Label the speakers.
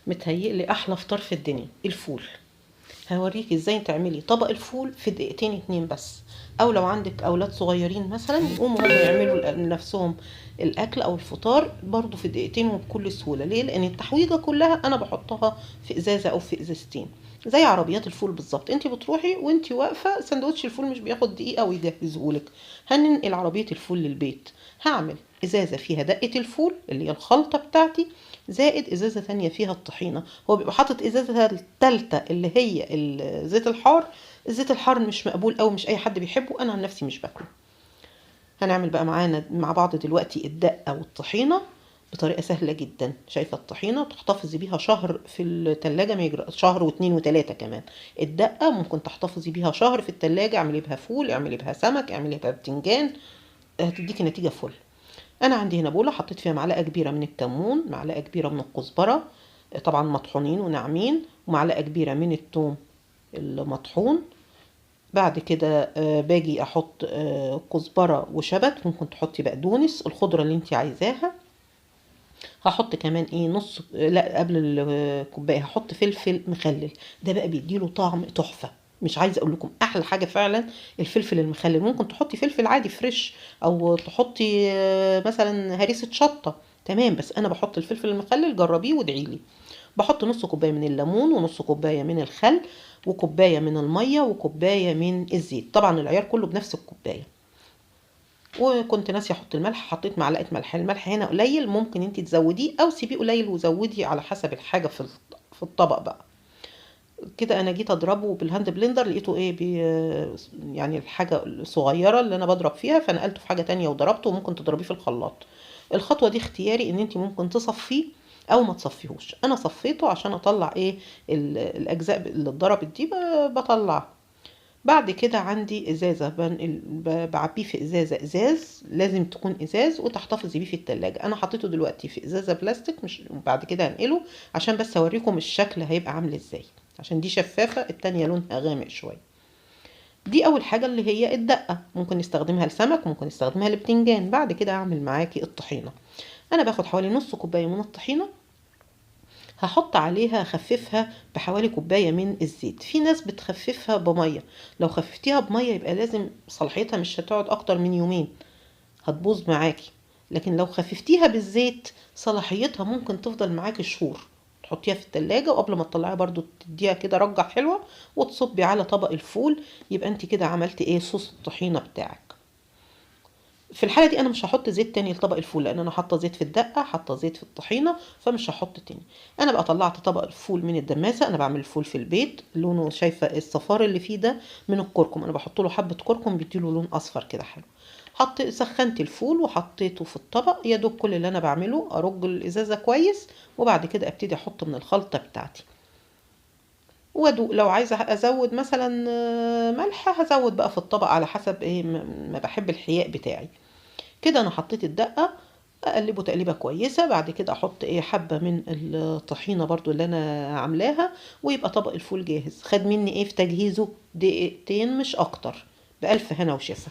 Speaker 1: متهيئلي احلى فطار في الدنيا الفول. هوريكي ازاي تعملي طبق الفول في دقيقتين اتنين بس. او لو عندك اولاد صغيرين مثلا يقوموا هم يعملوا لنفسهم الاكل او الفطار برضو في دقيقتين وبكل سهوله. ليه؟ لان التحويجه كلها انا بحطها في ازازه او في ازازتين، زي عربيات الفول بالظبط. انت بتروحي وانت واقفه سندوتش الفول مش بياخد دقيقه ويجهزهولك. هننقل عربيه الفول للبيت، هعمل ازازه فيها دقه الفول اللي هي الخلطه بتاعتي، زائد ازازه ثانيه فيها الطحينه. هو بيبقى حاطط ازازه الثالثه اللي هي الزيت الحار. الزيت الحار مش مقبول قوي، مش اي حد بيحبه، انا عن نفسي مش باكله. هنعمل بقى معانا مع بعض دلوقتي الدقه والطحينه بطريقه سهله جدا. شايفه الطحينه تحتفظي بيها شهر في التلاجة، ما يجرى شهر واتنين وتلاته كمان. الدقه ممكن تحتفظي بيها شهر في التلاجة، اعملي بها فول، اعملي بها سمك، اعملي بها بتنجان، هتديكي نتيجه فل. انا عندي هنا بوله حطيت فيها معلقه كبيره من الكمون، معلقه كبيره من الكزبره طبعا مطحونين وناعمين، ومعلقه كبيره من الثوم المطحون. بعد كده باجي احط كزبره وشبت، ممكن تحطي بقدونس الخضره اللي انت عايزاها. هحط كمان ايه نص لا قبل الكوبايه هحط فلفل مخلل، ده بقى بيديله طعم تحفه. مش عايزه اقول لكم احلى حاجه فعلا الفلفل المخلل. ممكن تحطي فلفل عادي فريش او تحطي مثلا هريسه شطه، تمام، بس انا بحط الفلفل المخلل، جربيه وادعي لي. بحط نص كوبايه من الليمون ونص كوبايه من الخل وكوبايه من الميه وكوبايه من الزيت، طبعا العيار كله بنفس الكوبايه. وكنت ناسيه احط الملح، حطيت معلقه ملح. الملح هنا قليل، ممكن انت تزوديه او سيبيه قليل وزودي على حسب الحاجه في الطبق بقى. كده انا جيت اضربه بالهاند بلندر، لقيته ايه يعني الحاجه الصغيره اللي انا بضرب فيها، فنقلته في حاجه تانية وضربته. وممكن تضربيه في الخلاط. الخطوه دي اختياري، ان انت ممكن تصفيه او ما تصفيهوش. انا صفيته عشان اطلع ايه الاجزاء اللي اتضربت دي بطلعها. بعد كده عندي ازازه بعبيه في ازاز، لازم تكون ازاز وتحتفظي بيه في التلاجة. انا حطيته دلوقتي في ازازه بلاستيك، مش بعد كده هنقله عشان بس اوريكم الشكل هيبقى عامل ازاي، عشان دي شفافه التانية لونها غامق شويه. دي اول حاجه اللي هي الدقه، ممكن نستخدمها لسمك، ممكن نستخدمها لبتنجان. بعد كده اعمل معاكي الطحينه. انا باخد حوالي نص كوبايه من الطحينه، هحط عليها اخففها بحوالي كوبايه من الزيت. في ناس بتخففها بميه، لو خففتيها بميه يبقى لازم صلاحيتها مش هتقعد اكتر من يومين، هتبوظ معاكي. لكن لو خففتيها بالزيت صلاحيتها ممكن تفضل معاكي شهور. تحطيها في التلاجة، وقبل ما تطلعيها برضو تديها كده رجة حلوة وتصبي على طبق الفول. يبقى انت كده عملتي ايه صوص الطحينة بتاعك. في الحالة دي انا مش هحط زيت تاني لطبق الفول، لان انا حاطه زيت في الدقة، حاطه زيت في الطحينة، فمش هحط تاني. انا بقى طلعت طبق الفول من الدماسة. انا بعمل الفول في البيت، لونه شايفة الصفار اللي فيه ده من الكركم، انا بحط له حبة كركم بيديله لون اصفر كده حلو. سخنت الفول وحطيته في الطبق. يا دوب كل اللي انا بعمله ارج الازازة كويس، وبعد كده ابتدي احط من الخلطة بتاعتي وادوق. لو عايزه ازود مثلا ملح هزود بقى في الطبق على حسب ايه ما بحب الحياء بتاعي. كده انا حطيت الدقه، اقلبه تقليبه كويسه. بعد كده احط ايه حبه من الطحينه برضو اللي انا عاملاها، ويبقى طبق الفول جاهز. خد مني ايه في تجهيزه دقيقتين مش اكتر. بألف هنا وشفا.